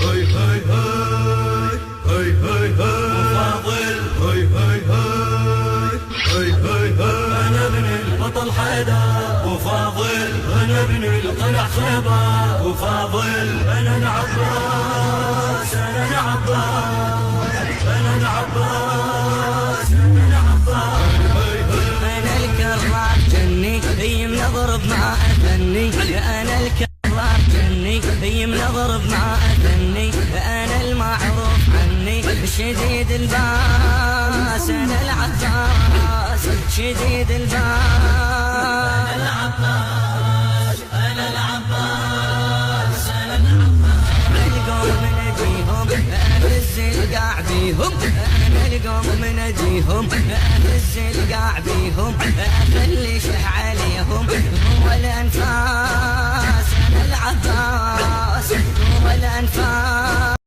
هاي هاي هاي هاي هاي هاي وفاضل هاي هاي هاي هاي هاي هاي انا ابن البطل حيدر وفاضل انا ابن القلع خيبر وفاضل انا العباس انا العباس انا العباس انا العباس انا الكرار جني يم نضرب مع اثني انا الكرار جني يم نضرب مع اثني انا المعروف عني شديد الباس انا العباس شديد الباس انا العباس انا العباس انا العباس القوم نجيهم اهز القاع بيهم انا القوم نجيهم اهز القاع بيهم اخلي شح عليهم هو الانفاس انا العباس هو الانفاس